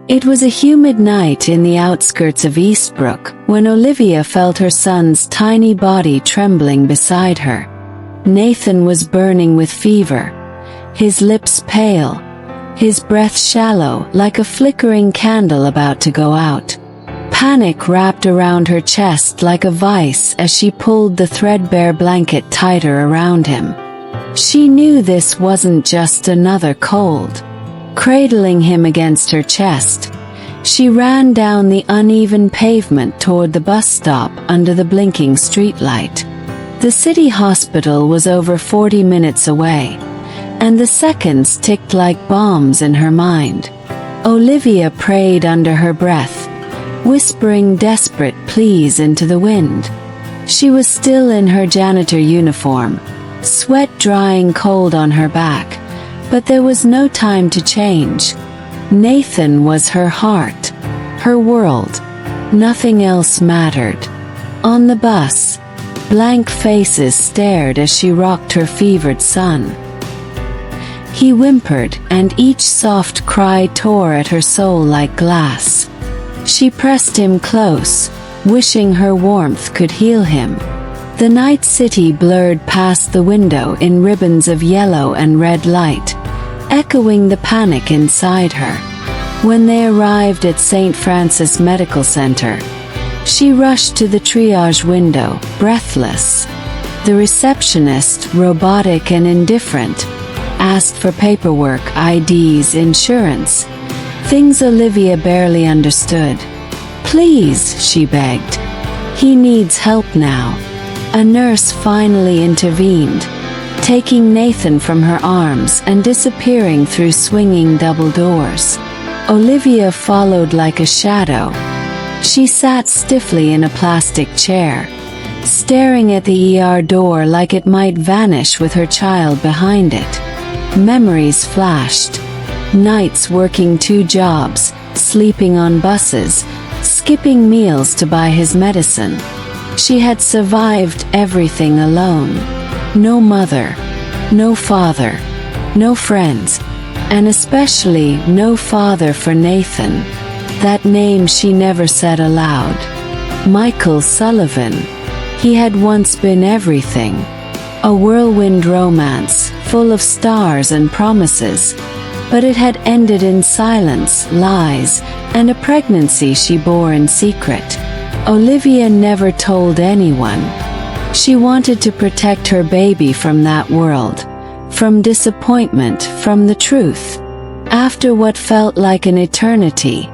It was a humid night in the outskirts of Eastbrook when Olivia felt her son's tiny body trembling beside her. Nathan was burning with fever, his lips pale, his breath shallow like a flickering candle about to go out. Panic wrapped around her chest like a vice as she pulled the threadbare blanket tighter around him. She knew this wasn't just another cold. Cradling him against her chest, she ran down the uneven pavement toward the bus stop under the blinking streetlight. The city hospital was over 40 minutes away, and the seconds ticked like bombs in her mind. Olivia prayed under her breath, whispering desperate pleas into the wind. She was still in her janitor uniform, sweat drying cold on her back, but there was no time to change. Nathan was her heart, her world. Nothing else mattered. On the bus, blank faces stared as she rocked her fevered son. He whimpered, and each soft cry tore at her soul like glass. She pressed him close, wishing her warmth could heal him. The night city blurred past the window in ribbons of yellow and red light, echoing the panic inside her. When they arrived at St. Francis Medical Center, she rushed to the triage window, breathless. The receptionist, robotic and indifferent, asked for paperwork, IDs, insurance, things Olivia barely understood. "Please," she begged. "He needs help now." A nurse finally intervened, taking Nathan from her arms and disappearing through swinging double doors. Olivia followed like a shadow. She sat stiffly in a plastic chair, staring at the ER door like it might vanish with her child behind it. Memories flashed. Nights working 2 jobs, sleeping on buses, skipping meals to buy his medicine. She had survived everything alone. No mother, no father, no friends, and especially no father for Nathan. That name she never said aloud. Michael Sullivan. He had once been everything. A whirlwind romance, full of stars and promises. But it had ended in silence, lies, and a pregnancy she bore in secret. Olivia never told anyone. She wanted to protect her baby from that world, from disappointment, from the truth. After what felt like an eternity,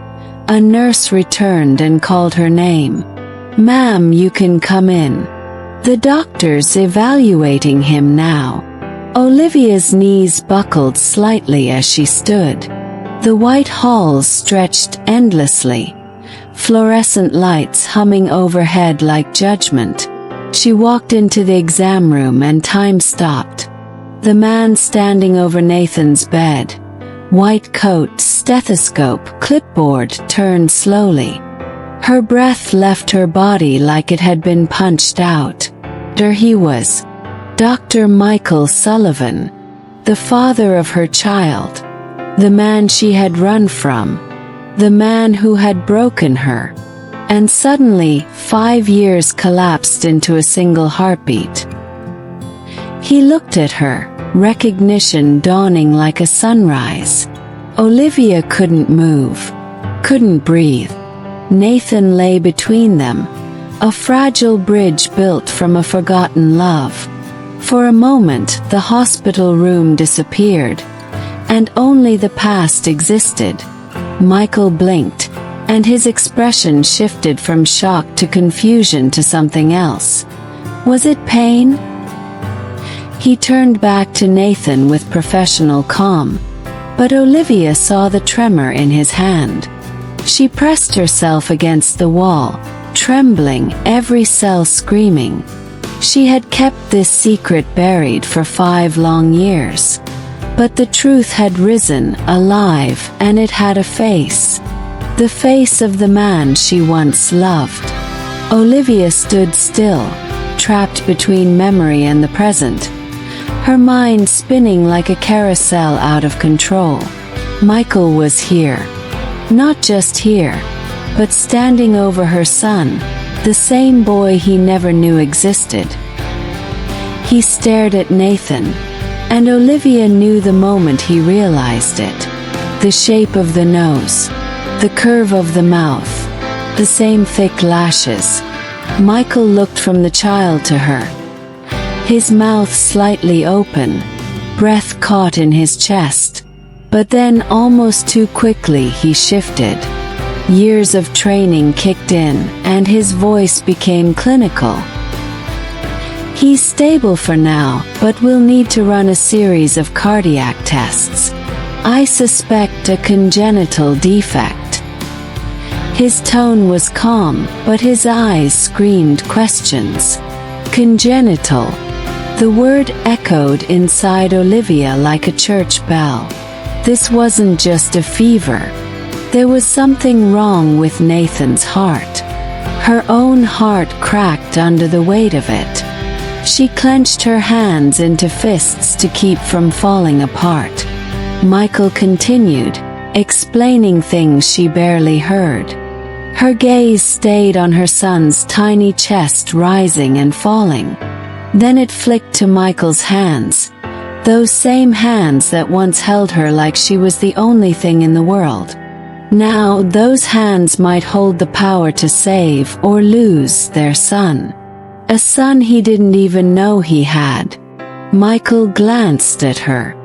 a nurse returned and called her name. "Ma'am, you can come in. The doctor's evaluating him now." Olivia's knees buckled slightly as she stood. The white halls stretched endlessly, fluorescent lights humming overhead like judgment. She walked into the exam room and time stopped. The man standing over Nathan's bed, white coat, stethoscope, clipboard, turned slowly. Her breath left her body like it had been punched out. There he was, Dr. Michael Sullivan, the father of her child, the man she had run from, the man who had broken her. And suddenly, 5 years collapsed into a single heartbeat. He looked at her, recognition dawning like a sunrise. Olivia couldn't move, couldn't breathe. Nathan lay between them, a fragile bridge built from a forgotten love. For a moment, the hospital room disappeared, and only the past existed. Michael blinked, and his expression shifted from shock to confusion to something else. Was it pain? He turned back to Nathan with professional calm, but Olivia saw the tremor in his hand. She pressed herself against the wall, trembling, every cell screaming. She had kept this secret buried for 5 long years. But the truth had risen, alive, and it had a face. The face of the man she once loved. Olivia stood still, trapped between memory and the present, her mind spinning like a carousel out of control. Michael was here. Not just here, but standing over her son, the same boy he never knew existed. He stared at Nathan, and Olivia knew the moment he realized it. The shape of the nose, the curve of the mouth, the same thick lashes. Michael looked from the child to her, his mouth slightly open, breath caught in his chest. But then, almost too quickly, he shifted. Years of training kicked in, and his voice became clinical. He's stable for now, but we'll need to run a series of cardiac tests. I suspect a congenital defect. His tone was calm, but his eyes screamed questions. Congenital. The word echoed inside Olivia like a church bell. This wasn't just a fever. There was something wrong with Nathan's heart. Her own heart cracked under the weight of it. She clenched her hands into fists to keep from falling apart. Michael continued, explaining things she barely heard. Her gaze stayed on her son's tiny chest rising and falling. Then it flicked to Michael's hands, those same hands that once held her like she was the only thing in the world. Now those hands might hold the power to save or lose their son. A son he didn't even know he had. Michael glanced at her.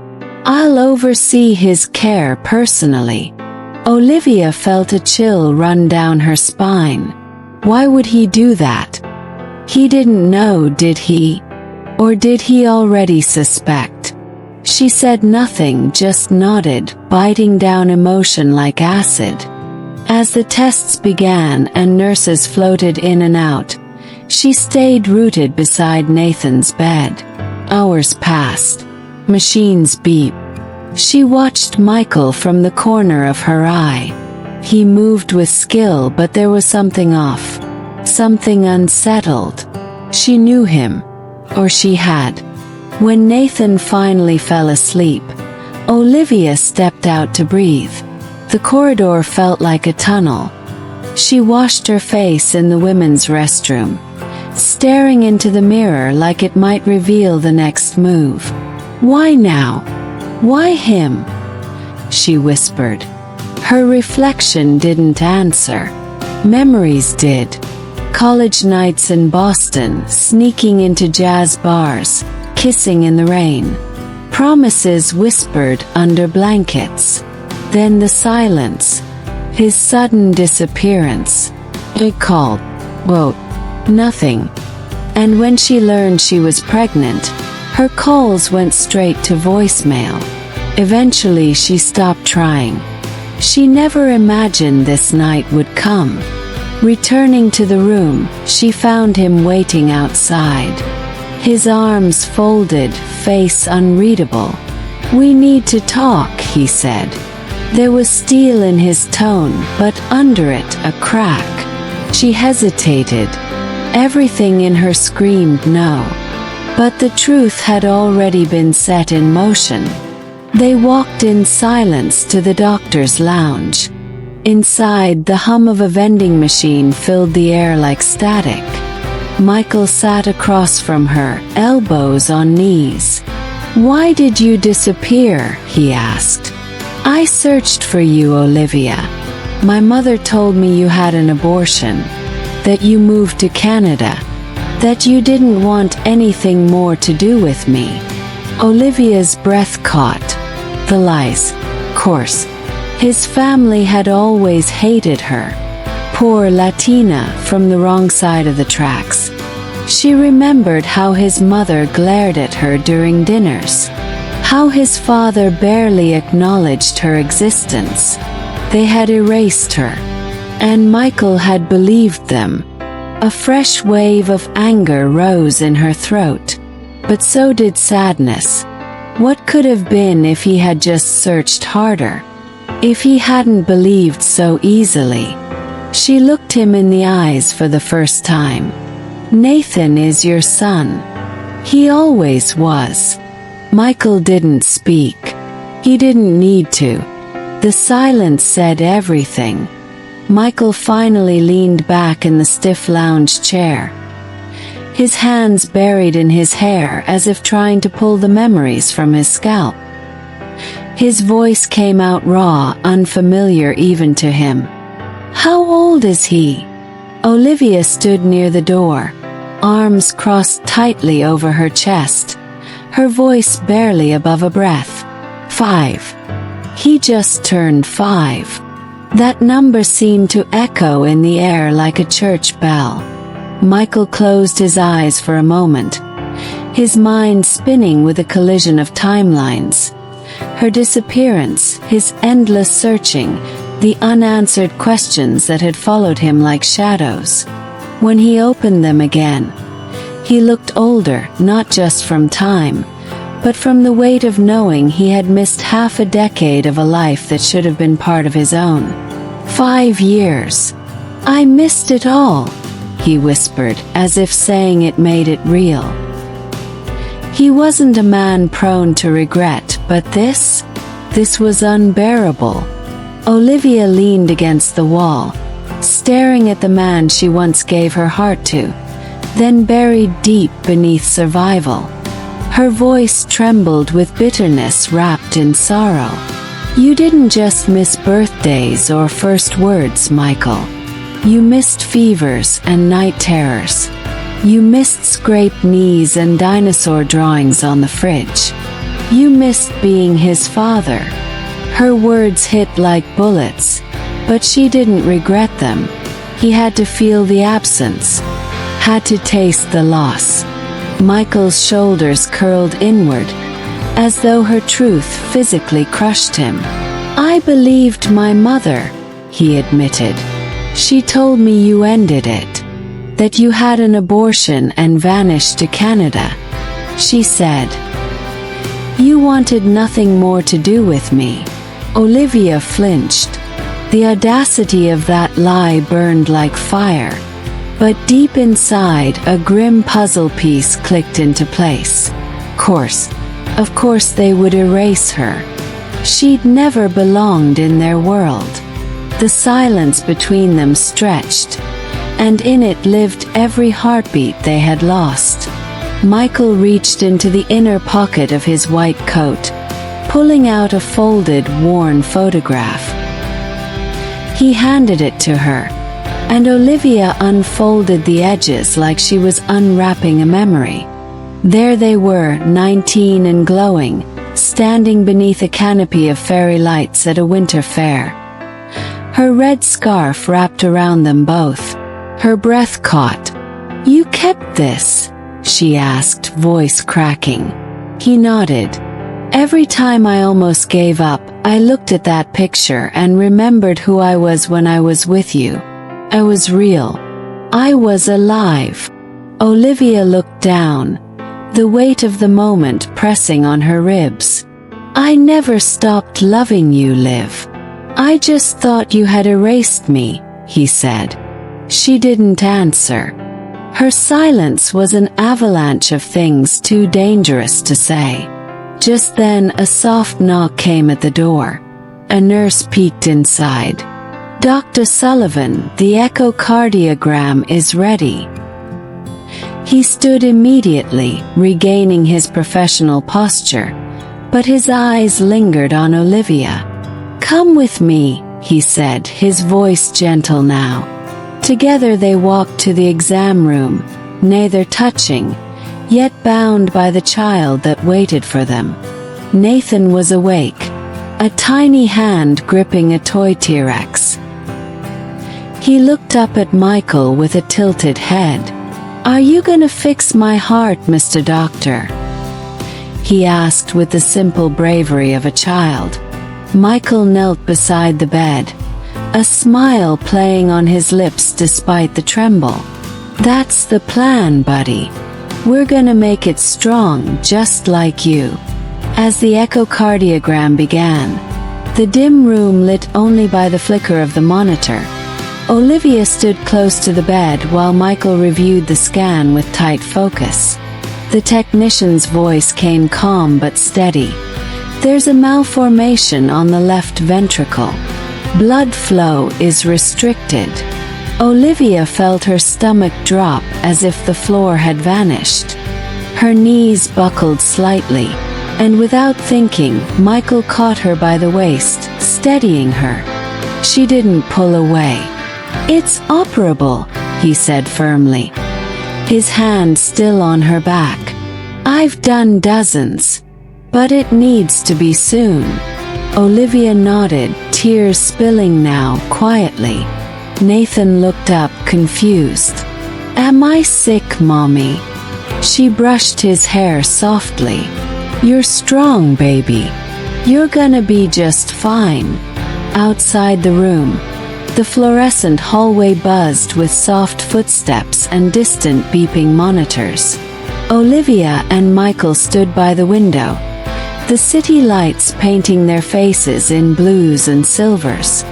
I'll oversee his care personally. Olivia felt a chill run down her spine. Why would he do that? He didn't know, did he? Or did he already suspect? She said nothing, just nodded, biting down emotion like acid. As the tests began and nurses floated in and out, she stayed rooted beside Nathan's bed. Hours passed. Machines beeped. She watched Michael from the corner of her eye. He moved with skill, but there was something off. Something unsettled. She knew him. Or she had. When Nathan finally fell asleep, Olivia stepped out to breathe. The corridor felt like a tunnel. She washed her face in the women's restroom, staring into the mirror like it might reveal the next move. Why now? Why him? She whispered. Her reflection didn't answer. Memories did. College nights in Boston, sneaking into jazz bars, kissing in the rain. Promises whispered under blankets. Then the silence. His sudden disappearance. He called. Whoa. Nothing. And when she learned she was pregnant, her calls went straight to voicemail. Eventually she stopped trying. She never imagined this night would come. Returning to the room, she found him waiting outside. His arms folded, face unreadable. We need to talk, he said. There was steel in his tone, but under it a crack. She hesitated. Everything in her screamed no. But the truth had already been set in motion. They walked in silence to the doctor's lounge. Inside, the hum of a vending machine filled the air like static. Michael sat across from her, elbows on knees. Why did you disappear? He asked. I searched for you, Olivia. My mother told me you had an abortion, that you moved to Canada, that you didn't want anything more to do with me. Olivia's breath caught. The lies. Course. His family had always hated her. Poor Latina from the wrong side of the tracks. She remembered how his mother glared at her during dinners. How his father barely acknowledged her existence. They had erased her. And Michael had believed them. A fresh wave of anger rose in her throat. But so did sadness. What could have been if he had just searched harder? If he hadn't believed so easily? She looked him in the eyes for the first time. Nathan is your son. He always was. Michael didn't speak. He didn't need to. The silence said everything. Michael finally leaned back in the stiff lounge chair, his hands buried in his hair as if trying to pull the memories from his scalp. His voice came out raw, unfamiliar even to him. "How old is he?" Olivia stood near the door, arms crossed tightly over her chest, her voice barely above a breath. 5. He just turned 5. That number seemed to echo in the air like a church bell. Michael closed his eyes for a moment, his mind spinning with a collision of timelines. Her disappearance, his endless searching, the unanswered questions that had followed him like shadows. When he opened them again, he looked older, not just from time, but from the weight of knowing he had missed half a decade of a life that should have been part of his own. 5 years. "I missed it all," he whispered, as if saying it made it real. He wasn't a man prone to regret, but this was unbearable. Olivia leaned against the wall, staring at the man she once gave her heart to, then buried deep beneath survival. Her voice trembled with bitterness wrapped in sorrow. "You didn't just miss birthdays or first words, Michael. You missed fevers and night terrors. You missed scraped knees and dinosaur drawings on the fridge. You missed being his father." Her words hit like bullets, but she didn't regret them. He had to feel the absence, had to taste the loss. Michael's shoulders curled inward, as though her truth physically crushed him. "I believed my mother," he admitted. "She told me you ended it. That you had an abortion and vanished to Canada. She said you wanted nothing more to do with me." Olivia flinched. The audacity of that lie burned like fire, but deep inside a grim puzzle piece clicked into place. Of course they would erase her. She'd never belonged in their world. The silence between them stretched, and in it lived every heartbeat they had lost. Michael reached into the inner pocket of his white coat, pulling out a folded, worn photograph. He handed it to her, and Olivia unfolded the edges like she was unwrapping a memory. There they were, 19 and glowing, standing beneath a canopy of fairy lights at a winter fair. Her red scarf wrapped around them both. Her breath caught. "You kept this?" she asked, voice cracking. He nodded. "Every time I almost gave up, I looked at that picture and remembered who I was when I was with you. I was real. I was alive." Olivia looked down, the weight of the moment pressing on her ribs. "I never stopped loving you, Liv. I just thought you had erased me," he said. She didn't answer. Her silence was an avalanche of things too dangerous to say. Just then a soft knock came at the door. A nurse peeked inside. "Dr. Sullivan, the echocardiogram is ready." He stood immediately, regaining his professional posture, but his eyes lingered on Olivia. "Come with me," he said, his voice gentle now. Together they walked to the exam room, neither touching, yet bound by the child that waited for them. Nathan was awake, a tiny hand gripping a toy T-Rex. He looked up at Michael with a tilted head. "Are you gonna fix my heart, Mr. Doctor?" he asked with the simple bravery of a child. Michael knelt beside the bed, a smile playing on his lips despite the tremble. "That's the plan, buddy. We're gonna make it strong, just like you." As the echocardiogram began, the dim room lit only by the flicker of the monitor, Olivia stood close to the bed while Michael reviewed the scan with tight focus. The technician's voice came calm but steady. There's a malformation on the left ventricle. Blood flow is restricted. Olivia felt her stomach drop as if the floor had vanished. Her knees buckled slightly, and without thinking, Michael caught her by the waist, steadying her. She didn't pull away. "It's operable," he said firmly, his hand still on her back. "I've done dozens. But it needs to be soon." Olivia nodded, tears spilling now, quietly. Nathan looked up, confused. "Am I sick, Mommy?" She brushed his hair softly. "You're strong, baby. You're gonna be just fine." Outside the room, the fluorescent hallway buzzed with soft footsteps and distant beeping monitors. Olivia and Michael stood by the window, the city lights painting their faces in blues and silvers.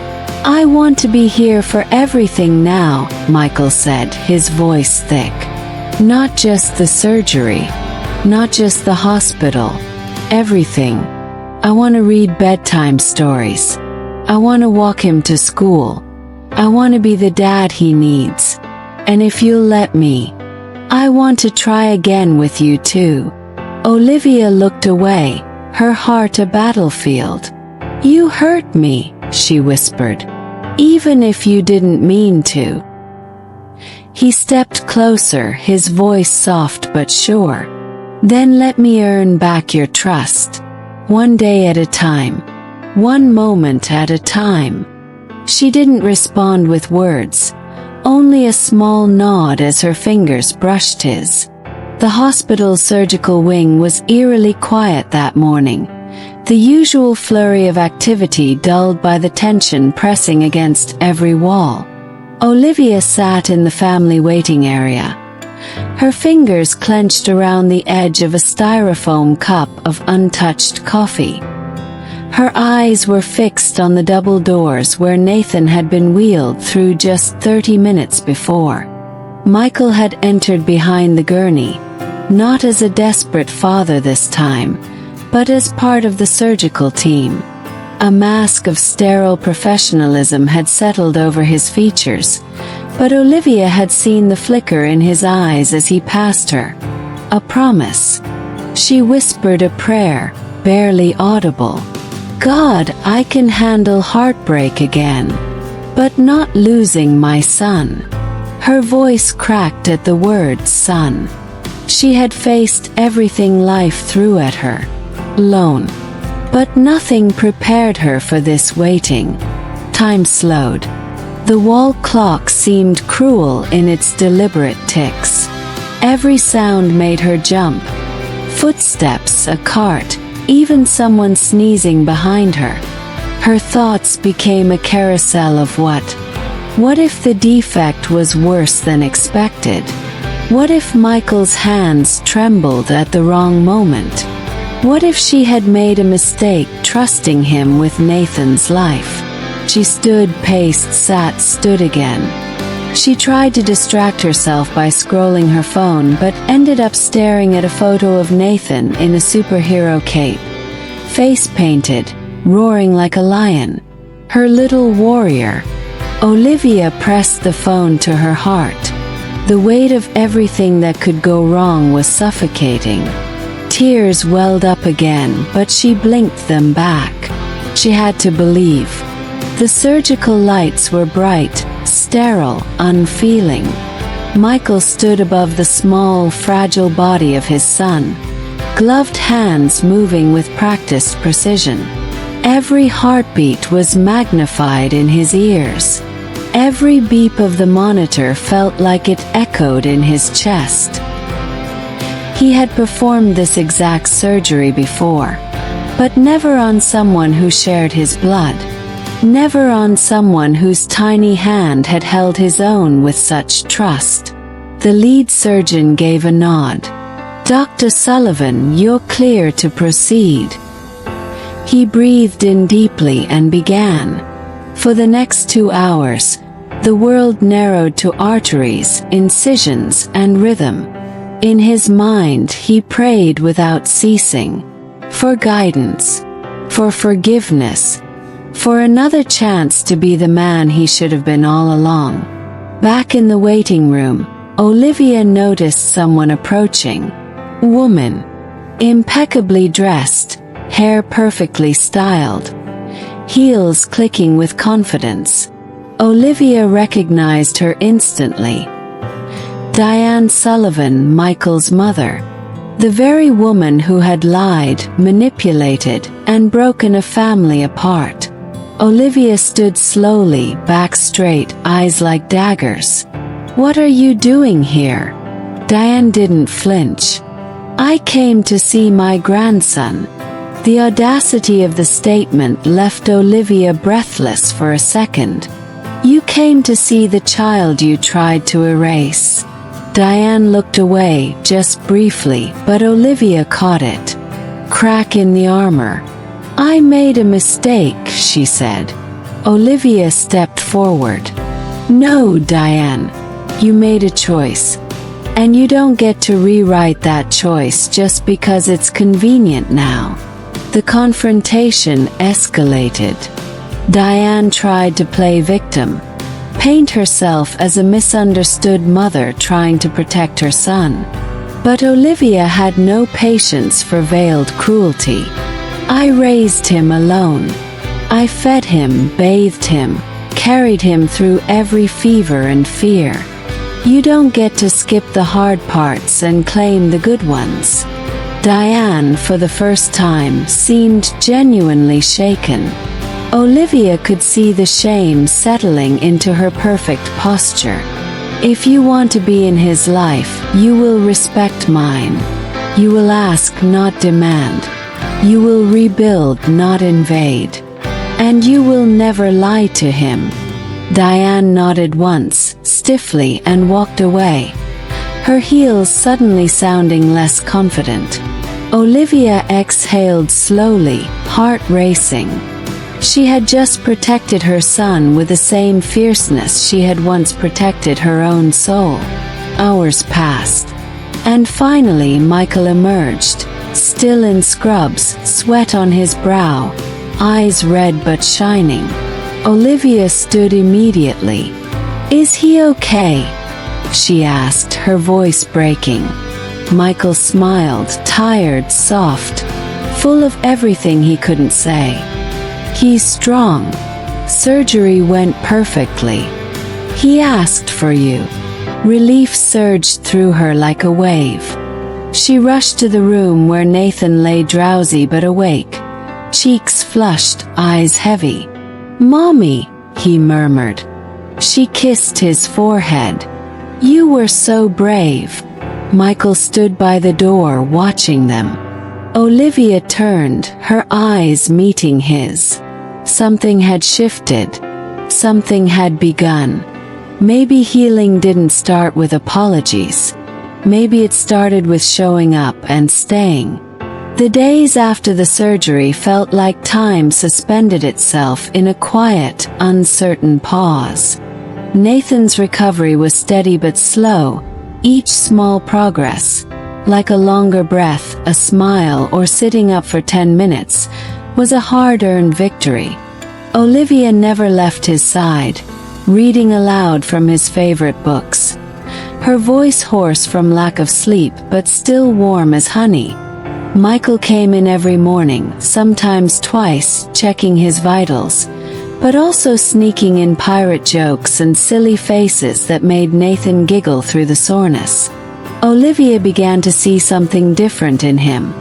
"I want to be here for everything now," Michael said, his voice thick. "Not just the surgery, not just the hospital, everything. I want to read bedtime stories. I want to walk him to school. I want to be the dad he needs. And if you'll let me, I want to try again with you too." Olivia looked away, her heart a battlefield. "You hurt me," she whispered, "even if you didn't mean to." He stepped closer, his voice soft but sure. "Then let me earn back your trust. One day at a time. One moment at a time." She didn't respond with words, only a small nod as her fingers brushed his. The hospital's surgical wing was eerily quiet that morning, the usual flurry of activity dulled by the tension pressing against every wall. Olivia sat in the family waiting area, her fingers clenched around the edge of a styrofoam cup of untouched coffee. Her eyes were fixed on the double doors where Nathan had been wheeled through just 30 minutes before. Michael had entered behind the gurney, not as a desperate father this time, but as part of the surgical team. A mask of sterile professionalism had settled over his features, but Olivia had seen the flicker in his eyes as he passed her. A promise. She whispered a prayer, barely audible. "God, I can handle heartbreak again. But not losing my son." Her voice cracked at the word son. She had faced everything life threw at her, alone. But nothing prepared her for this waiting. Time slowed. The wall clock seemed cruel in its deliberate ticks. Every sound made her jump. Footsteps, a cart, even someone sneezing behind her. Her thoughts became a carousel of what? What if the defect was worse than expected? What if Michael's hands trembled at the wrong moment? What if she had made a mistake trusting him with Nathan's life? She stood, paced, sat, stood again. She tried to distract herself by scrolling her phone but ended up staring at a photo of Nathan in a superhero cape, face painted, roaring like a lion. Her little warrior. Olivia pressed the phone to her heart. The weight of everything that could go wrong was suffocating. Tears welled up again, but she blinked them back. She had to believe. The surgical lights were bright, sterile, unfeeling. Michael stood above the small, fragile body of his son, gloved hands moving with practiced precision. Every heartbeat was magnified in his ears. Every beep of the monitor felt like it echoed in his chest. He had performed this exact surgery before, but never on someone who shared his blood. Never on someone whose tiny hand had held his own with such trust. The lead surgeon gave a nod. "Dr. Sullivan, you're clear to proceed." He breathed in deeply and began. For the next 2 hours, the world narrowed to arteries, incisions, and rhythm. In his mind, he prayed without ceasing. For guidance. for forgiveness, for another chance to be the man he should have been all along. Back in the waiting room, Olivia noticed someone approaching. Woman. Impeccably dressed, hair perfectly styled, heels clicking with confidence. Olivia recognized her instantly. Diane Sullivan, Michael's mother. The very woman who had lied, manipulated, and broken a family apart. Olivia stood slowly, back straight, eyes like daggers. "What are you doing here?" Diane didn't flinch. "I came to see my grandson." The audacity of the statement left Olivia breathless for a second. "You came to see the child you tried to erase." Diane looked away, just briefly, but Olivia caught it. Crack in the armor. "I made a mistake," she said. Olivia stepped forward. "No, Diane. You made a choice. And you don't get to rewrite that choice just because it's convenient now." The confrontation escalated. Diane tried to play victim, paint herself as a misunderstood mother trying to protect her son. But Olivia had no patience for veiled cruelty. "I raised him alone. I fed him, bathed him, carried him through every fever and fear. You don't get to skip the hard parts and claim the good ones." Diane, for the first time, seemed genuinely shaken. Olivia could see the shame settling into her perfect posture. "If you want to be in his life, you will respect mine. You will ask, not demand. You will rebuild, not invade. And you will never lie to him." Diane nodded once, stiffly, and walked away, her heels suddenly sounding less confident. Olivia exhaled slowly, heart racing. She had just protected her son with the same fierceness she had once protected her own soul. Hours passed. And finally Michael emerged, still in scrubs, sweat on his brow, eyes red but shining. Olivia stood immediately. "Is he okay?" she asked, her voice breaking. Michael smiled, tired, soft, full of everything he couldn't say. "He's strong. Surgery went perfectly. He asked for you." Relief surged through her like a wave. She rushed to the room where Nathan lay drowsy but awake, cheeks flushed, eyes heavy. "Mommy," he murmured. She kissed his forehead. "You were so brave." Michael stood by the door watching them. Olivia turned, her eyes meeting his. Something had shifted. Something had begun. Maybe healing didn't start with apologies. Maybe it started with showing up and staying. The days after the surgery felt like time suspended itself in a quiet, uncertain pause. Nathan's recovery was steady but slow, each small progress, like a longer breath, a smile, or sitting up for 10 minutes, was a hard-earned victory. Olivia never left his side, reading aloud from his favorite books. Her voice hoarse from lack of sleep but still warm as honey. Michael came in every morning, sometimes twice, checking his vitals, but also sneaking in pirate jokes and silly faces that made Nathan giggle through the soreness. Olivia began to see something different in him.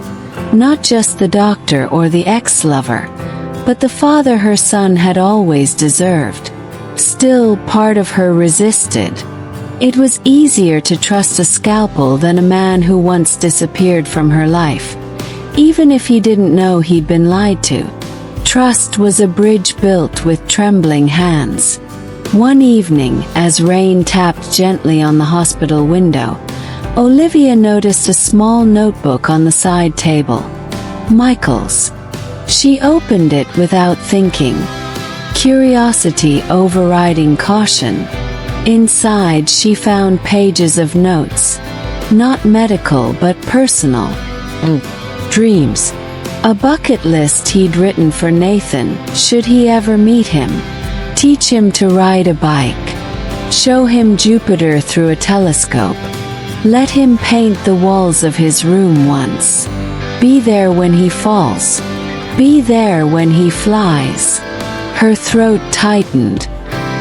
Not just the doctor or the ex-lover, but the father her son had always deserved. Still, part of her resisted. It was easier to trust a scalpel than a man who once disappeared from her life, even if he didn't know he'd been lied to. Trust was a bridge built with trembling hands. One evening, as rain tapped gently on the hospital window, Olivia noticed a small notebook on the side table. Michael's. She opened it without thinking, curiosity overriding caution. Inside she found pages of notes, not medical but personal. Dreams, A bucket list he'd written for Nathan, should he ever meet him. Teach him to ride a bike. Show him Jupiter through a telescope. Let him paint the walls of his room once. Be there when he falls. Be there when he flies. Her throat tightened.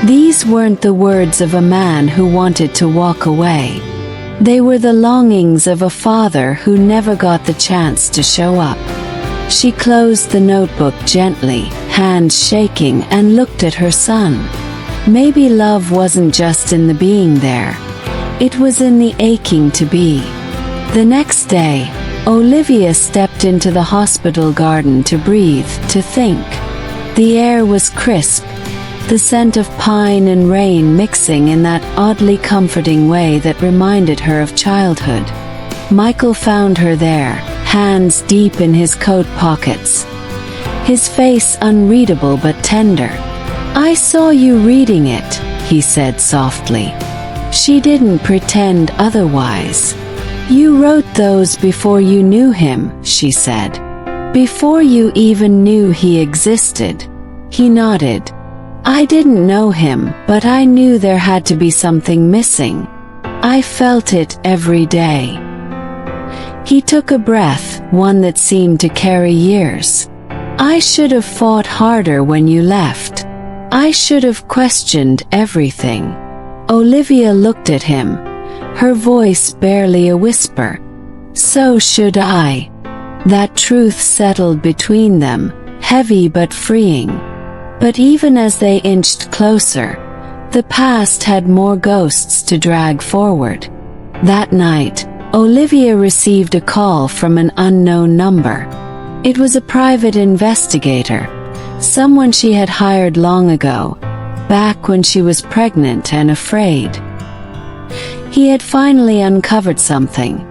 These weren't the words of a man who wanted to walk away. They were the longings of a father who never got the chance to show up. She closed the notebook gently, hands shaking, and looked at her son. Maybe love wasn't just in the being there. It was in the aching to be. The next day, Olivia stepped into the hospital garden to breathe, to think. The air was crisp, the scent of pine and rain mixing in that oddly comforting way that reminded her of childhood. Michael found her there, hands deep in his coat pockets. His face unreadable but tender. "I saw you reading it," he said softly. She didn't pretend otherwise. "You wrote those before you knew him," she said. "Before you even knew he existed." He nodded. "I didn't know him, but I knew there had to be something missing. I felt it every day." He took a breath, one that seemed to carry years. "I should have fought harder when you left. I should have questioned everything." Olivia looked at him, her voice barely a whisper. "So should I." That truth settled between them, heavy but freeing. But even as they inched closer, the past had more ghosts to drag forward. That night, Olivia received a call from an unknown number. It was a private investigator, someone she had hired long ago, back when she was pregnant and afraid. He had finally uncovered something.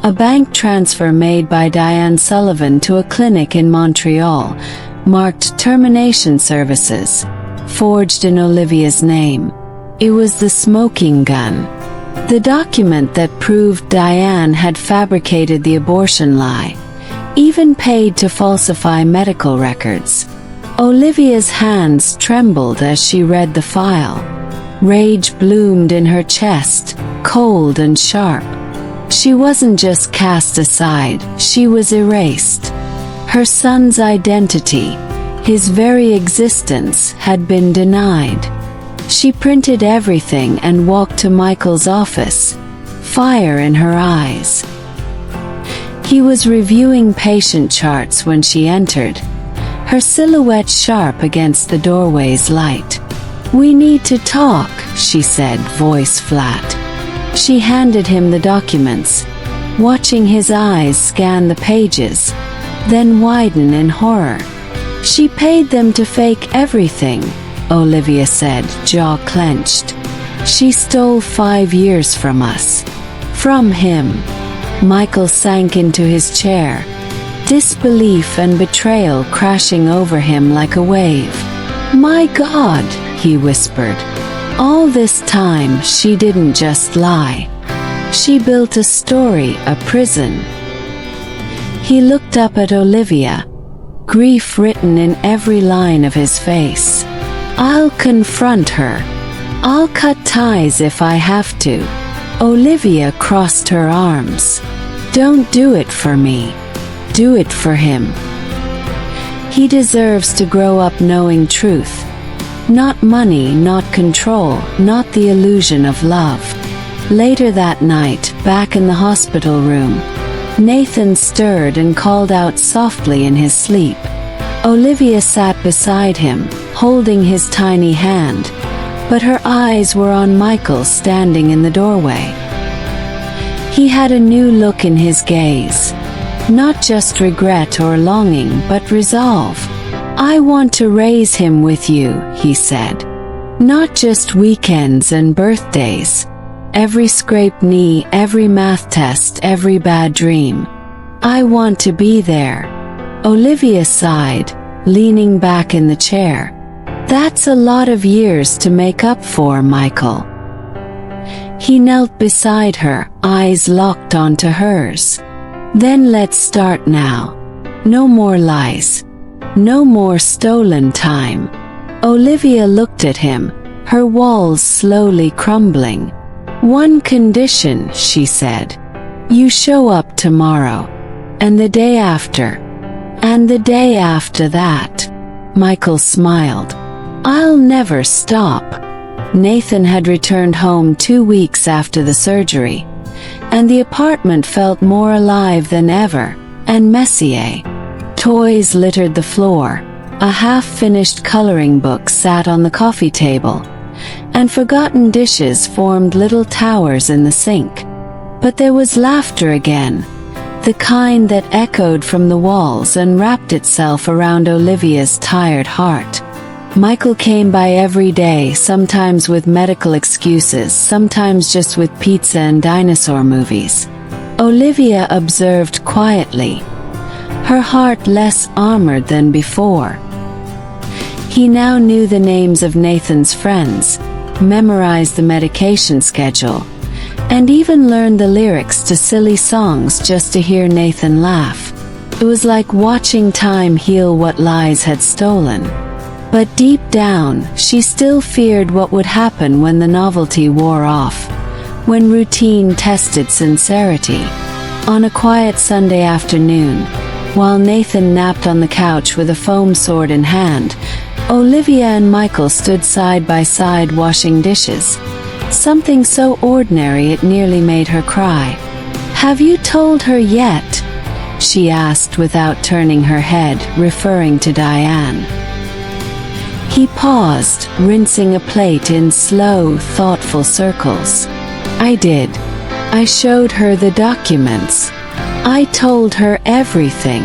A bank transfer made by Diane Sullivan to a clinic in Montreal, marked termination services, forged in Olivia's name. It was the smoking gun. The document that proved Diane had fabricated the abortion lie, even paid to falsify medical records. Olivia's hands trembled as she read the file. Rage bloomed in her chest, cold and sharp. She wasn't just cast aside, she was erased. Her son's identity, his very existence, had been denied. She printed everything and walked to Michael's office, fire in her eyes. He was reviewing patient charts when she entered, her silhouette sharp against the doorway's light. "We need to talk," she said, voice flat. She handed him the documents, watching his eyes scan the pages, then widen in horror. "She paid them to fake everything," Olivia said, jaw clenched. "She stole 5 years from us." From him. Michael sank into his chair, disbelief and betrayal crashing over him like a wave. "My God," he whispered. "All this time she didn't just lie. She built a story, a prison." He looked up at Olivia, grief written in every line of his face. "I'll confront her. I'll cut ties if I have to." Olivia crossed her arms. "Don't do it for me. Do it for him. He deserves to grow up knowing truth. Not money, not control, not the illusion of love." Later that night, back in the hospital room, Nathan stirred and called out softly in his sleep. Olivia sat beside him, holding his tiny hand, but her eyes were on Michael standing in the doorway. He had a new look in his gaze. Not just regret or longing, but resolve. "I want to raise him with you," he said. "Not just weekends and birthdays. Every scraped knee, every math test, every bad dream. I want to be there." Olivia sighed, leaning back in the chair. "That's a lot of years to make up for, Michael." He knelt beside her, eyes locked onto hers. "Then let's start now. No more lies. No more stolen time. Olivia looked at him, her walls slowly crumbling. One condition, she said. You show up tomorrow. And the day after. And the day after that. Michael smiled. I'll never stop. Nathan had returned home 2 weeks after the surgery, and the apartment felt more alive than ever, and messier. Toys littered the floor, a half-finished coloring book sat on the coffee table, and forgotten dishes formed little towers in the sink. But there was laughter again, the kind that echoed from the walls and wrapped itself around Olivia's tired heart. Michael came by every day, sometimes with medical excuses, sometimes just with pizza and dinosaur movies. Olivia observed quietly, her heart less armored than before. He now knew the names of Nathan's friends, memorized the medication schedule, and even learned the lyrics to silly songs just to hear Nathan laugh. It was like watching time heal what lies had stolen. But deep down, she still feared what would happen when the novelty wore off, when routine tested sincerity. On a quiet Sunday afternoon, while Nathan napped on the couch with a foam sword in hand, Olivia and Michael stood side by side washing dishes. Something so ordinary it nearly made her cry. Have you told her yet? She asked without turning her head, referring to Diane. He paused, rinsing a plate in slow, thoughtful circles. I did. I showed her the documents. I told her everything.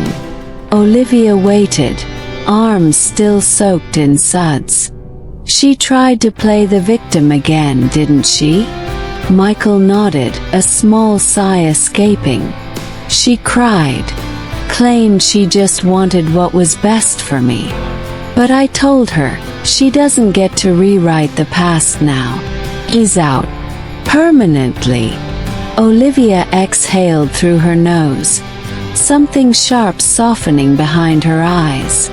Olivia waited, arms still soaked in suds. She tried to play the victim again, didn't she? Michael nodded, a small sigh escaping. She cried, claimed she just wanted what was best for me. But I told her, she doesn't get to rewrite the past now. He's out. Permanently. Olivia exhaled through her nose, something sharp softening behind her eyes.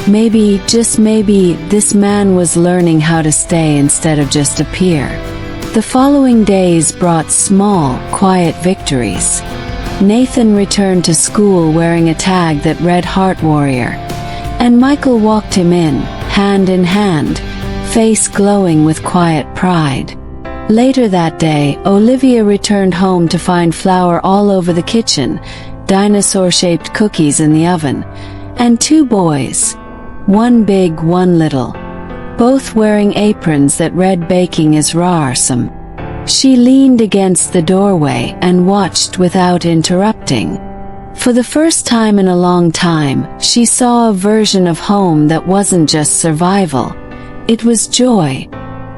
Maybe, just maybe, this man was learning how to stay instead of just appear. The following days brought small, quiet victories. Nathan returned to school wearing a tag that read Heart Warrior, and Michael walked him in hand, face glowing with quiet pride. Later that day, Olivia returned home to find flour all over the kitchen, dinosaur-shaped cookies in the oven, and 2 boys, one big, one little, both wearing aprons that read baking is rawsome. She leaned against the doorway and watched without interrupting. For the first time in a long time, she saw a version of home that wasn't just survival. It was joy.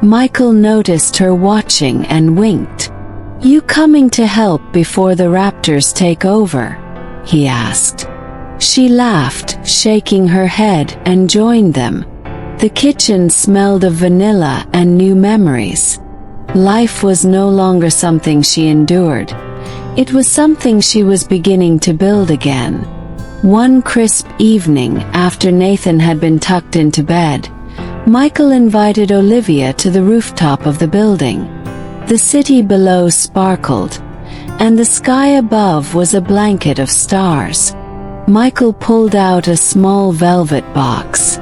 Michael noticed her watching and winked. You coming to help before the raptors take over? He asked. She laughed, shaking her head, and joined them. The kitchen smelled of vanilla and new memories. Life was no longer something she endured. It was something she was beginning to build again. One crisp evening, after Nathan had been tucked into bed, Michael invited Olivia to the rooftop of the building. The city below sparkled, and the sky above was a blanket of stars. Michael pulled out a small velvet box.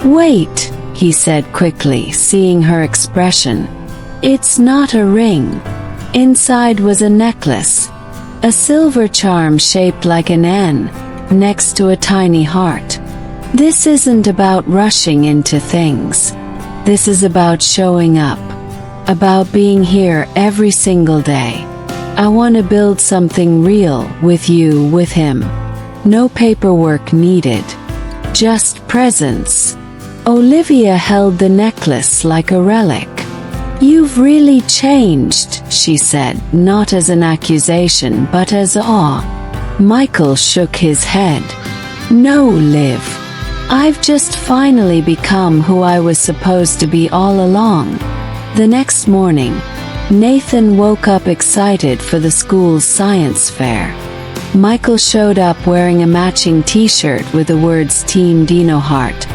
Wait, he said quickly, seeing her expression. It's not a ring. Inside was a necklace, a silver charm shaped like an N, next to a tiny heart. This isn't about rushing into things. This is about showing up, about being here every single day. I want to build something real with you, with him. No paperwork needed, just presence. Olivia held the necklace like a relic. You've really changed, she said, not as an accusation but as awe. Michael shook his head. No, Liv. I've just finally become who I was supposed to be all along. The next morning, Nathan woke up excited for the school's science fair. Michael showed up wearing a matching t-shirt with the words Team Dino Heart.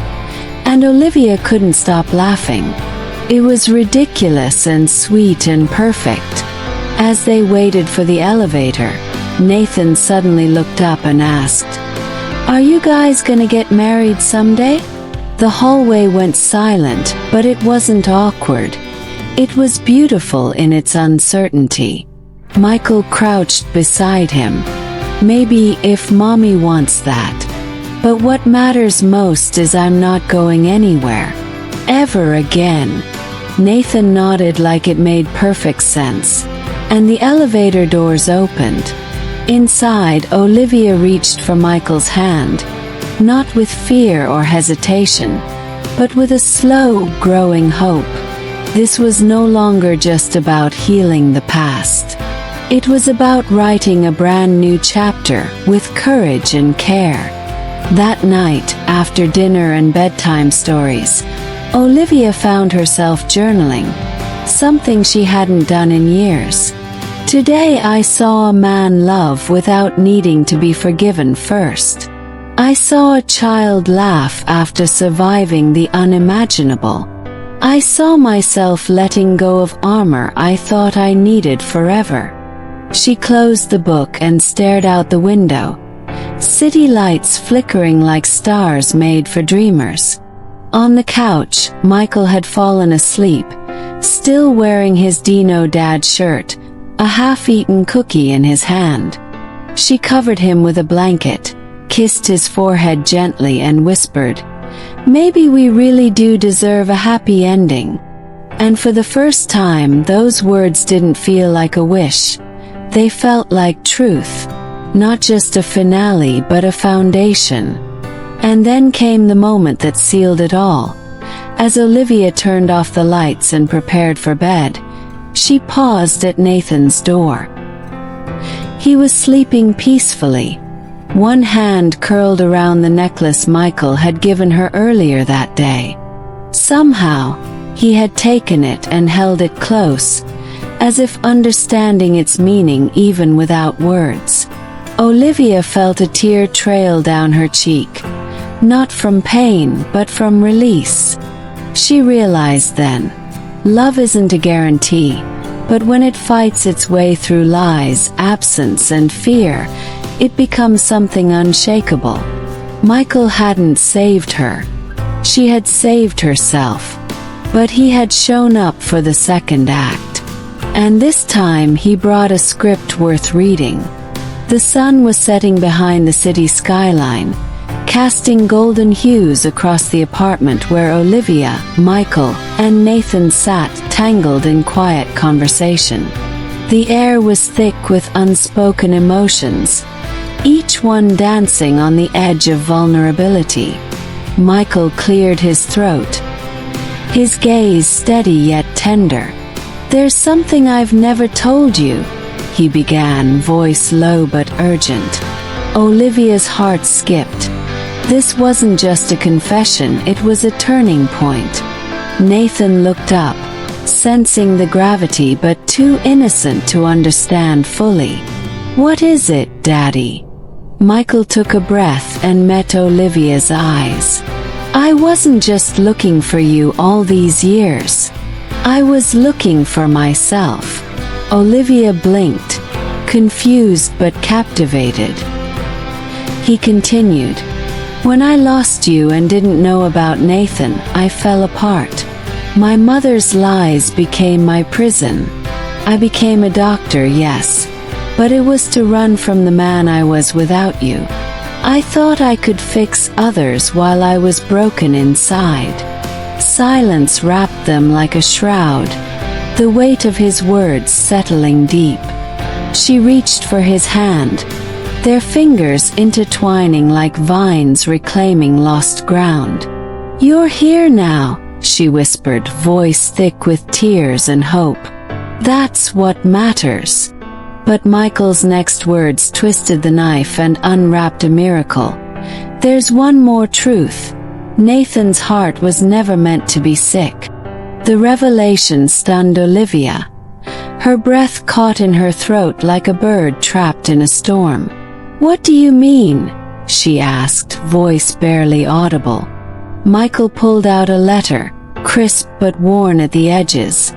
And Olivia couldn't stop laughing. It was ridiculous and sweet and perfect. As they waited for the elevator, Nathan suddenly looked up and asked, "Are you guys gonna get married someday?" The hallway went silent, but it wasn't awkward. It was beautiful in its uncertainty. Michael crouched beside him. "Maybe if Mommy wants that. But what matters most is I'm not going anywhere. Ever again." Nathan nodded like it made perfect sense. And the elevator doors opened. Inside, Olivia reached for Michael's hand. Not with fear or hesitation, but with a slow, growing hope. This was no longer just about healing the past. It was about writing a brand new chapter with courage and care. That night, after dinner and bedtime stories, Olivia found herself journaling, something she hadn't done in years. "Today I saw a man love without needing to be forgiven first. I saw a child laugh after surviving the unimaginable. I saw myself letting go of armor I thought I needed forever." She closed the book and stared out the window. City lights flickering like stars made for dreamers. On the couch, Michael had fallen asleep, still wearing his Dino Dad shirt, a half-eaten cookie in his hand. She covered him with a blanket, kissed his forehead gently and whispered, "Maybe we really do deserve a happy ending." And for the first time, those words didn't feel like a wish. They felt like truth. Not just a finale, but a foundation. And then came the moment that sealed it all. As Olivia turned off the lights and prepared for bed, she paused at Nathan's door. He was sleeping peacefully, one hand curled around the necklace Michael had given her earlier that day. Somehow, he had taken it and held it close, as if understanding its meaning even without words. Olivia felt a tear trail down her cheek, not from pain but from release. She realized then, love isn't a guarantee, but when it fights its way through lies, absence, and fear, it becomes something unshakable. Michael hadn't saved her. She had saved herself. But he had shown up for the second act. And this time he brought a script worth reading. The sun was setting behind the city skyline, casting golden hues across the apartment where Olivia, Michael, and Nathan sat tangled in quiet conversation. The air was thick with unspoken emotions, each one dancing on the edge of vulnerability. Michael cleared his throat, his gaze steady yet tender. "There's something I've never told you," he began, voice low but urgent. Olivia's heart skipped. This wasn't just a confession, it was a turning point. Nathan looked up, sensing the gravity but too innocent to understand fully. "What is it, Daddy?" Michael took a breath and met Olivia's eyes. "I wasn't just looking for you all these years. I was looking for myself." Olivia blinked, confused but captivated. He continued, "When I lost you and didn't know about Nathan, I fell apart. My mother's lies became my prison. I became a doctor, yes, but it was to run from the man I was without you. I thought I could fix others while I was broken inside." Silence wrapped them like a shroud, the weight of his words settling deep. She reached for his hand, their fingers intertwining like vines reclaiming lost ground. "You're here now," she whispered, voice thick with tears and hope. "That's what matters." But Michael's next words twisted the knife and unwrapped a miracle. "There's one more truth. Nathan's heart was never meant to be sick." The revelation stunned Olivia. Her breath caught in her throat like a bird trapped in a storm. "What do you mean?" she asked, voice barely audible. Michael pulled out a letter, crisp but worn at the edges.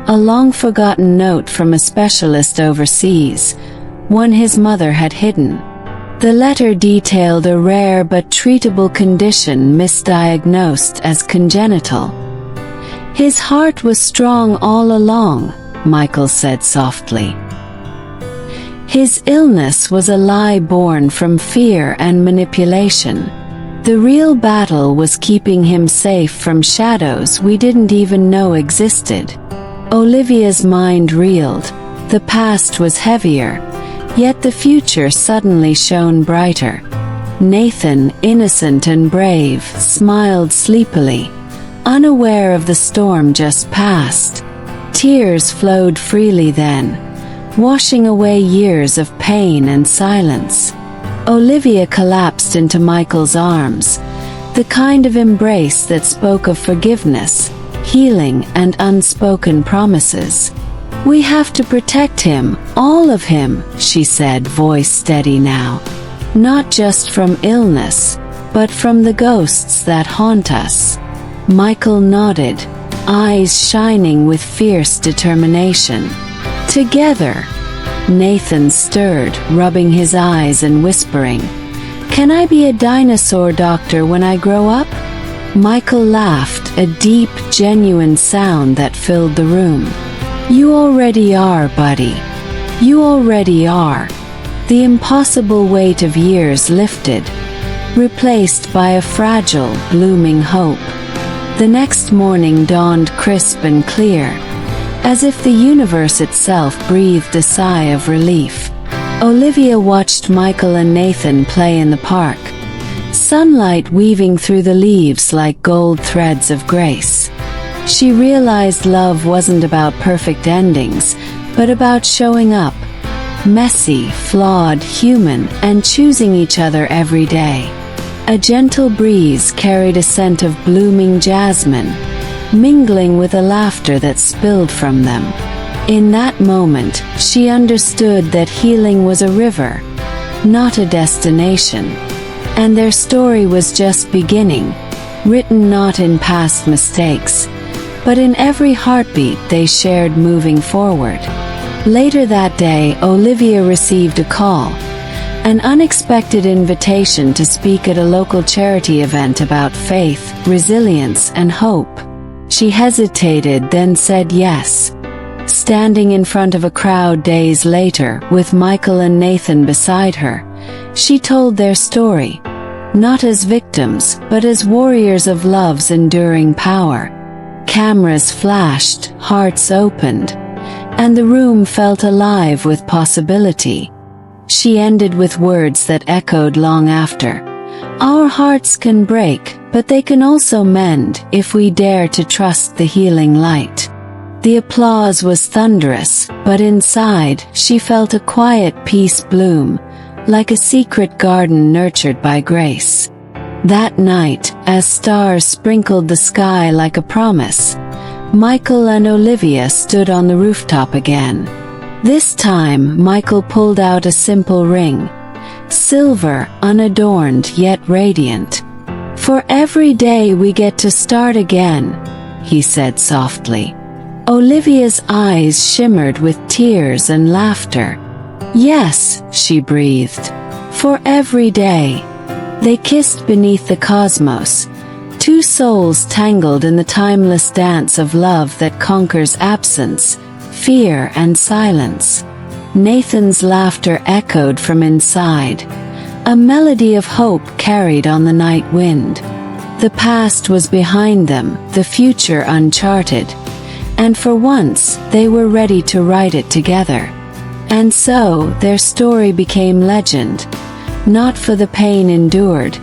A long-forgotten note from a specialist overseas, one his mother had hidden. The letter detailed a rare but treatable condition misdiagnosed as congenital. "His heart was strong all along," Michael said softly. "His illness was a lie born from fear and manipulation. The real battle was keeping him safe from shadows we didn't even know existed." Olivia's mind reeled. The past was heavier, yet the future suddenly shone brighter. Nathan, innocent and brave, smiled sleepily, unaware of the storm just past. Tears flowed freely then, washing away years of pain and silence. Olivia collapsed into Michael's arms, the kind of embrace that spoke of forgiveness, healing, and unspoken promises. "We have to protect him, all of him," she said, voice steady now. "Not just from illness, but from the ghosts that haunt us." Michael nodded, eyes shining with fierce determination. "Together." Nathan stirred, rubbing his eyes and whispering, "Can I be a dinosaur doctor when I grow up?" Michael laughed, a deep, genuine sound that filled the room. "You already are, buddy. You already are." The impossible weight of years lifted, replaced by a fragile, blooming hope. The next morning dawned crisp and clear, as if the universe itself breathed a sigh of relief. Olivia watched Michael and Nathan play in the park, sunlight weaving through the leaves like gold threads of grace. She realized love wasn't about perfect endings, but about showing up, messy, flawed, human, and choosing each other every day. A gentle breeze carried a scent of blooming jasmine, mingling with the laughter that spilled from them. In that moment, she understood that healing was a river, not a destination. And their story was just beginning, written not in past mistakes, but in every heartbeat they shared moving forward. Later that day, Olivia received a call, an unexpected invitation to speak at a local charity event about faith, resilience, and hope. She hesitated, then said yes. Standing in front of a crowd days later, with Michael and Nathan beside her, she told their story, not as victims, but as warriors of love's enduring power. Cameras flashed, hearts opened, and the room felt alive with possibility. She ended with words that echoed long after. "Our hearts can break, but they can also mend if we dare to trust the healing light." The applause was thunderous, but inside, she felt a quiet peace bloom, like a secret garden nurtured by grace. That night, as stars sprinkled the sky like a promise, Michael and Olivia stood on the rooftop again. This time, Michael pulled out a simple ring, silver, unadorned yet radiant. "For every day we get to start again," he said softly. Olivia's eyes shimmered with tears and laughter. "Yes," she breathed. "For every day." They kissed beneath the cosmos, two souls tangled in the timeless dance of love that conquers absence, fear, and silence. Nathan's laughter echoed from inside, a melody of hope carried on the night wind. The past was behind them, the future uncharted, and for once, they were ready to write it together. And so, their story became legend, not for the pain endured,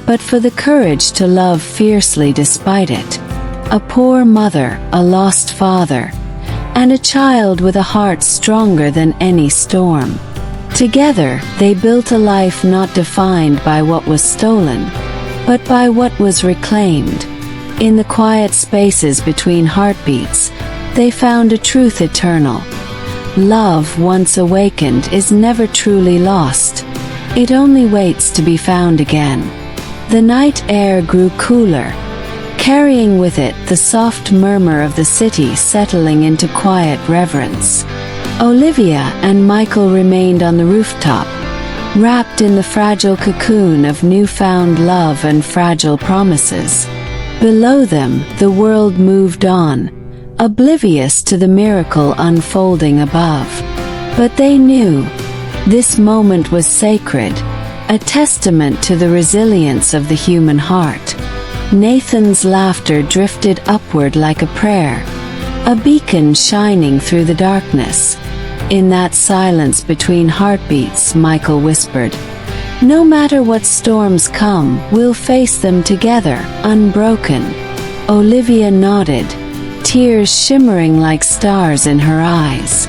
but for the courage to love fiercely despite it. A poor mother, a lost father, and a child with a heart stronger than any storm. Together, they built a life not defined by what was stolen, but by what was reclaimed. In the quiet spaces between heartbeats, they found a truth eternal. Love, once awakened, is never truly lost. It only waits to be found again. The night air grew cooler, carrying with it the soft murmur of the city settling into quiet reverence. Olivia and Michael remained on the rooftop, wrapped in the fragile cocoon of newfound love and fragile promises. Below them, the world moved on, oblivious to the miracle unfolding above. But they knew this moment was sacred, a testament to the resilience of the human heart. Nathan's laughter drifted upward like a prayer, a beacon shining through the darkness. In that silence between heartbeats, Michael whispered, "No matter what storms come, we'll face them together, unbroken." Olivia nodded, tears shimmering like stars in her eyes.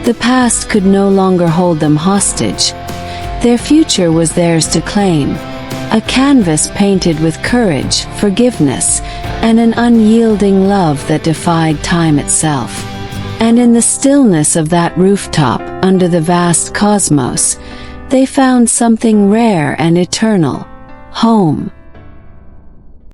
The past could no longer hold them hostage. Their future was theirs to claim, a canvas painted with courage, forgiveness, and an unyielding love that defied time itself. And in the stillness of that rooftop, under the vast cosmos, they found something rare and eternal: home.